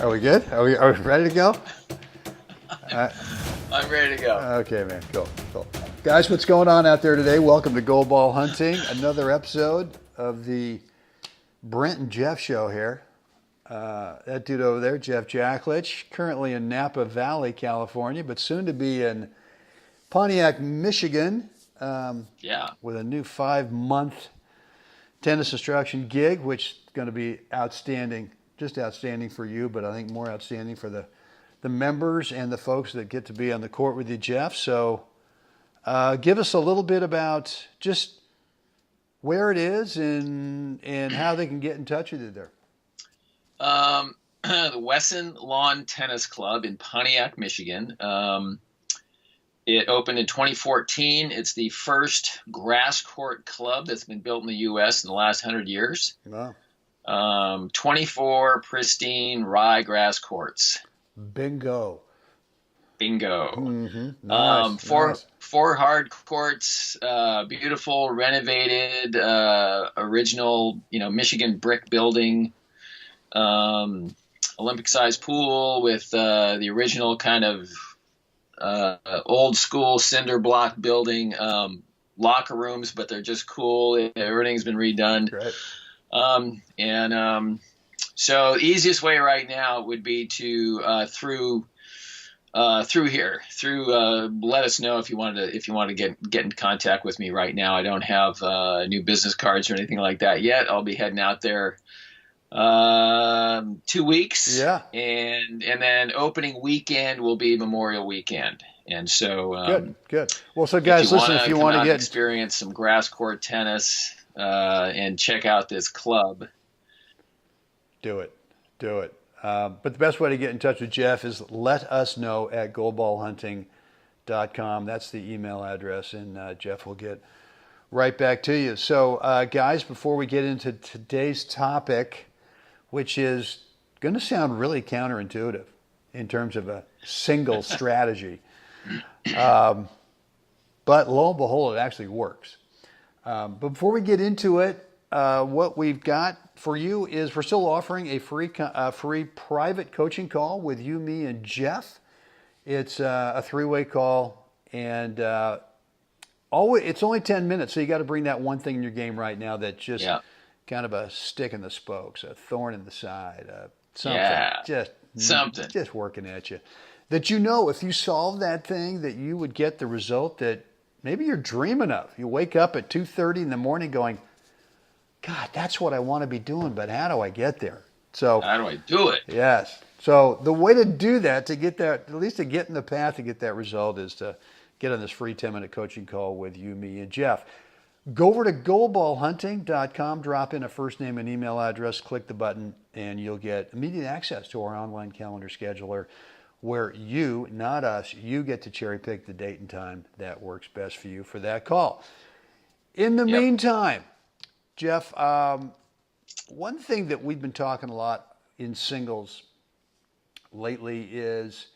Are we good? Are we ready to go? I'm ready to go. Okay, man. Cool. Guys, what's going on out there today? Welcome to Gold Ball Hunting. Another episode of the Brent and Jeff show here. That dude over there, Jeff Jacklich, currently in Napa Valley, California, but soon to be in Pontiac, Michigan, with a new 5-month tennis instruction gig, which is going to be outstanding. Just outstanding for you, but I think more outstanding for the members and the folks that get to be on the court with you, Jeff. So give us a little bit about just where it is and how they can get in touch with you there. The Wesson Lawn Tennis Club in Pontiac, Michigan. It opened in 2014. It's the first grass court club that's been built in the U.S. in the last 100 years. Wow. 24 pristine rye grass courts. Bingo. Mm-hmm. Nice. Four hard courts, beautiful, renovated, original, Michigan brick building, Olympic-sized pool with the original kind of old school cinder block building, locker rooms, but they're just cool. Everything's been redone. Great. So the easiest way right now would be to through here. Let us know if you want to get in contact with me right now. I don't have new business cards or anything like that yet. I'll be heading out there 2 weeks. Yeah. And then opening weekend will be Memorial Weekend. And so good. Well, so guys, listen, if you want to experience some grass court tennis and check out this club, do it. But the best way to get in touch with Jeff is let us know at goldballhunting.com. That's the email address, and Jeff will get right back to you. So, guys, before we get into today's topic, which is going to sound really counterintuitive in terms of a single strategy, but lo and behold, it actually works. But before we get into it, what we've got for you is we're still offering a free private coaching call with you, me, and Jeff. It's a 3-way call, and it's only 10 minutes, so you got to bring that one thing in your game right now that's just kind of a stick in the spokes, a thorn in the side, something just working at you. That if you solve that thing, that you would get the result that maybe you're dreaming of. You wake up at 2:30 in the morning going, God, that's what I want to be doing, but how do I get there? So how do I do it? Yes. So the way to do that, to get that, at least to get in the path to get that result, is to get on this free 10-minute coaching call with you, me, and Jeff. Go over to goldballhunting.com, drop in a first name and email address, click the button, and you'll get immediate access to our online calendar scheduler where you, not us, you get to cherry pick the date and time that works best for you for that call. In the meantime, Jeff, one thing that we've been talking a lot in singles lately is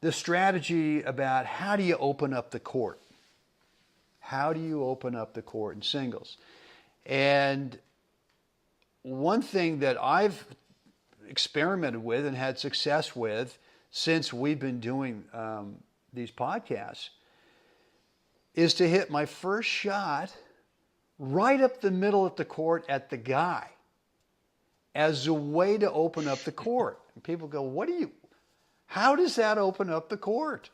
the strategy about how do you open up the court? How do you open up the court in singles? And one thing that I've experimented with and had success with since we've been doing these podcasts is to hit my first shot right up the middle of the court at the guy as a way to open up the court. And people go, how does that open up the court?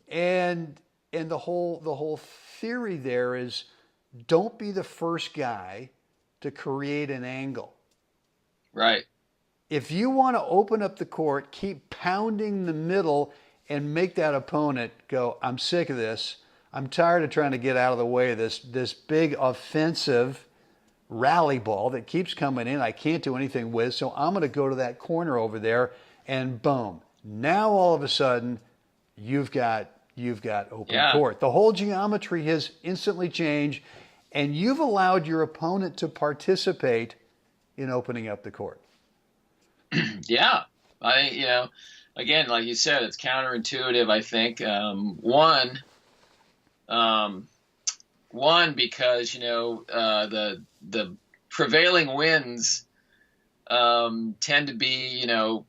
And the whole theory there is don't be the first guy to create an angle. Right. If you want to open up the court, keep pounding the middle and make that opponent go, I'm sick of this. I'm tired of trying to get out of the way of this big offensive rally ball that keeps coming in I can't do anything with, so I'm going to go to that corner over there, and boom. Now all of a sudden, you've got open court. The whole geometry has instantly changed, and you've allowed your opponent to participate in opening up the court. Yeah. Again, like you said, it's counterintuitive, I think. One, because, the prevailing winds tend to be,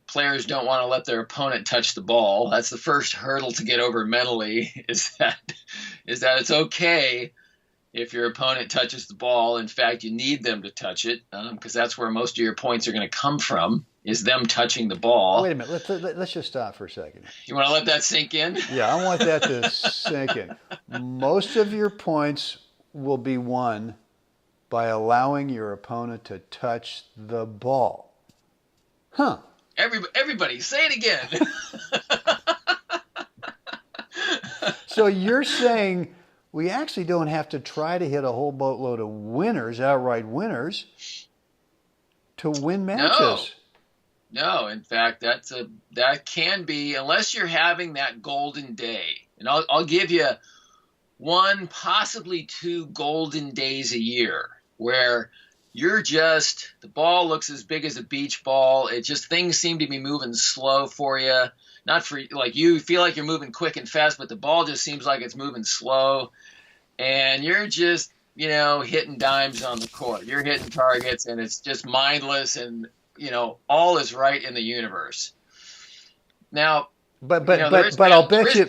players don't want to let their opponent touch the ball. That's the first hurdle to get over mentally is that it's okay if your opponent touches the ball. In fact, you need them to touch it because that's where most of your points are going to come from, is them touching the ball. Wait a minute. Let's just stop for a second. You want to let that sink in? Yeah, I want that to sink in. Most of your points will be won by allowing your opponent to touch the ball. Huh. Everybody, say it again. So you're saying we actually don't have to try to hit a whole boatload of winners, outright winners, to win matches. No, in fact, that can be, unless you're having that golden day. And I'll give you one, possibly two golden days a year where the ball looks as big as a beach ball. It just, things seem to be moving slow for you. Not for, like, you feel like you're moving quick and fast, but the ball just seems like it's moving slow. And you're just, hitting dimes on the court. You're hitting targets, and it's just mindless, and, all is right in the universe. Now, But I'll bet you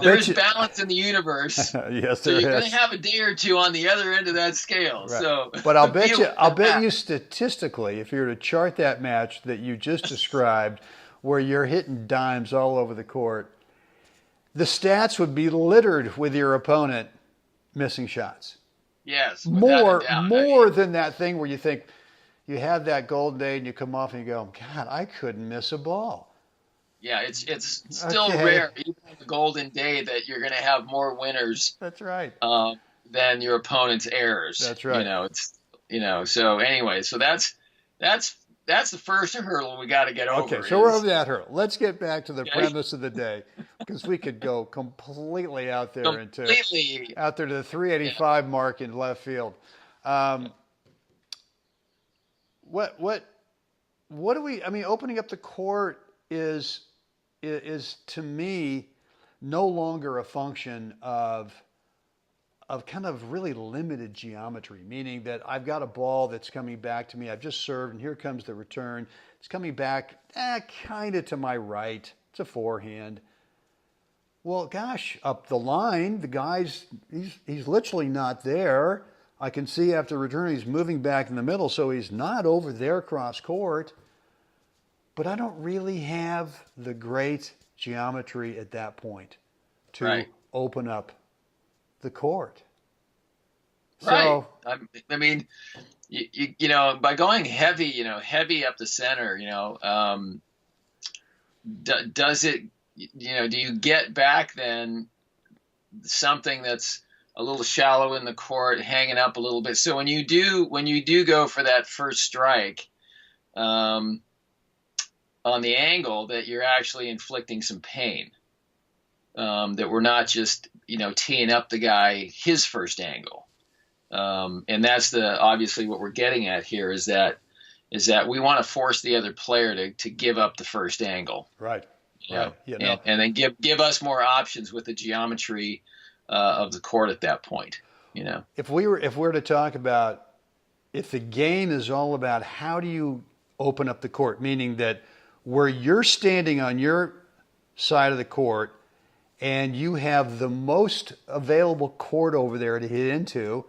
there's balance in the universe. Yes, so there you're is. going to have a day or two on the other end of that scale. Right. So, but I'll bet you statistically, if you were to chart that match that you just described, where you're hitting dimes all over the court, the stats would be littered with your opponent missing shots. Yes, more than that thing where you think you have that golden day and you come off and you go, God, I couldn't miss a ball. Yeah, it's still rare, even on the golden day, that you're going to have more winners. That's right. Than your opponent's errors. That's right. So anyway, so that's the first hurdle we got to get over. Okay, so we're over that hurdle. Let's get back to the premise of the day, because we could go completely out there to the 385 mark in left field. What do we? I mean, opening up the court is to me no longer a function of kind of really limited geometry, meaning that I've got a ball that's coming back to me. I've just served, and here comes the return. It's coming back kind of to my right. It's a forehand. Well, gosh, up the line, the guy's he's literally not there. I can see after return he's moving back in the middle, so he's not over there cross court. But I don't really have the great geometry at that point to open up the court. Right. So, I mean, by going heavy up the center, does it, do you get back then something that's a little shallow in the court, hanging up a little bit? So when you do go for that first strike, on the angle, that you're actually inflicting some pain, that we're not just, teeing up the guy his first angle. And that's obviously what we're getting at here is that we want to force the other player to give up the first angle. Right. Right. And then give us more options with the geometry of the court at that point. If we're to talk about, if the game is all about how do you open up the court, meaning that where you're standing on your side of the court and you have the most available court over there to hit into,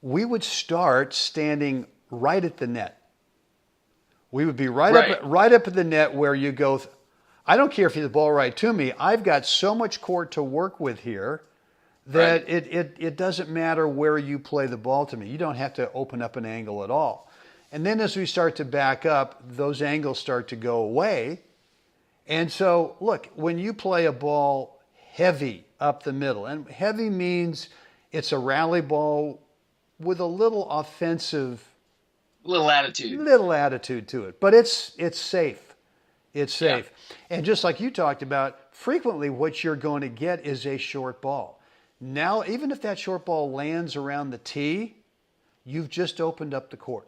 we would start standing right at the net. We would be right up at the net where you go, I don't care if you hit the ball right to me. I've got so much court to work with here that it doesn't matter where you play the ball to me. You don't have to open up an angle at all. And then as we start to back up, those angles start to go away. And so, look, when you play a ball heavy up the middle, and heavy means it's a rally ball with a little offensive, little attitude to it, but it's safe. It's safe. Yeah. And just like you talked about, frequently what you're going to get is a short ball. Now, even if that short ball lands around the tee, you've just opened up the court.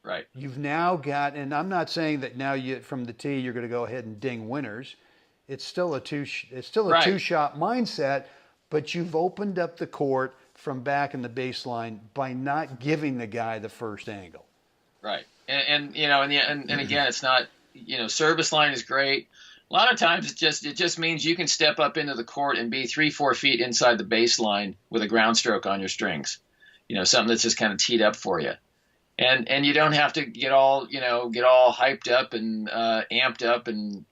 Right. You've now got, and I'm not saying that now from the tee you're going to go ahead and ding winners. It's still a two-shot mindset, but you've opened up the court from back in the baseline by not giving the guy the first angle. Right. and again, it's not, service line is great. A lot of times it just means you can step up into the court and be 3-4 feet inside the baseline with a ground stroke on your strings. Something that's just kind of teed up for you. And you don't have to get all hyped up and amped up and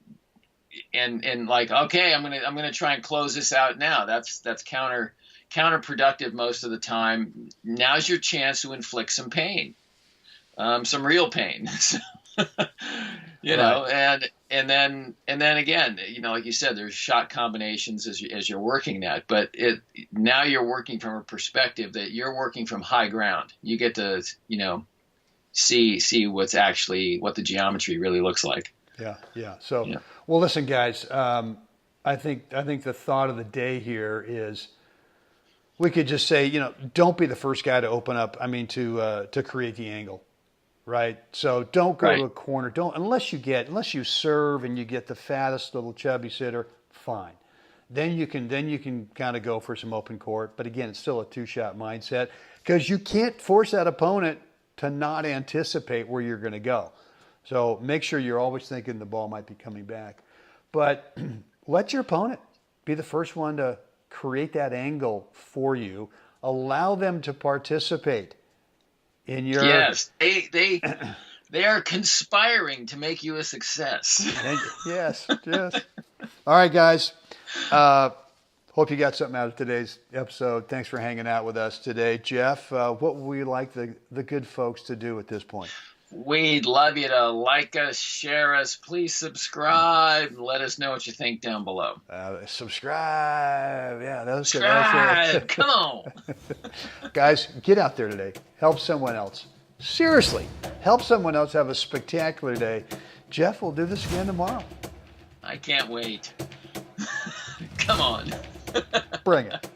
like, okay, I'm gonna try and close this out now. That's counterproductive most of the time. Now's your chance to inflict some pain, some real pain. And then again, like you said, there's shot combinations as you're working that, but now you're working from a perspective that you're working from high ground. You get to, see what the geometry really looks like. Yeah. So, well, listen, guys, I think the thought of the day here is we could just say, don't be the first guy to open up. To create the angle. Right. So don't go to a corner. Unless you serve and you get the fattest little chubby sitter, fine. Then you can kind of go for some open court. But again, it's still a 2-shot mindset because you can't force that opponent to not anticipate where you're going to go. So make sure you're always thinking the ball might be coming back. But let your opponent be the first one to create that angle for you. Allow them to participate in your... Yes, they are conspiring to make you a success. Yes. All right, guys. Hope you got something out of today's episode. Thanks for hanging out with us today. Jeff, what would we like the good folks to do at this point? We'd love you to like us, share us. Please subscribe and let us know what you think down below. Subscribe. Yeah, that's subscribe. Come on. Guys, get out there today. Help someone else. Seriously, help someone else have a spectacular day. Jeff will do this again tomorrow. I can't wait. Come on. Bring it.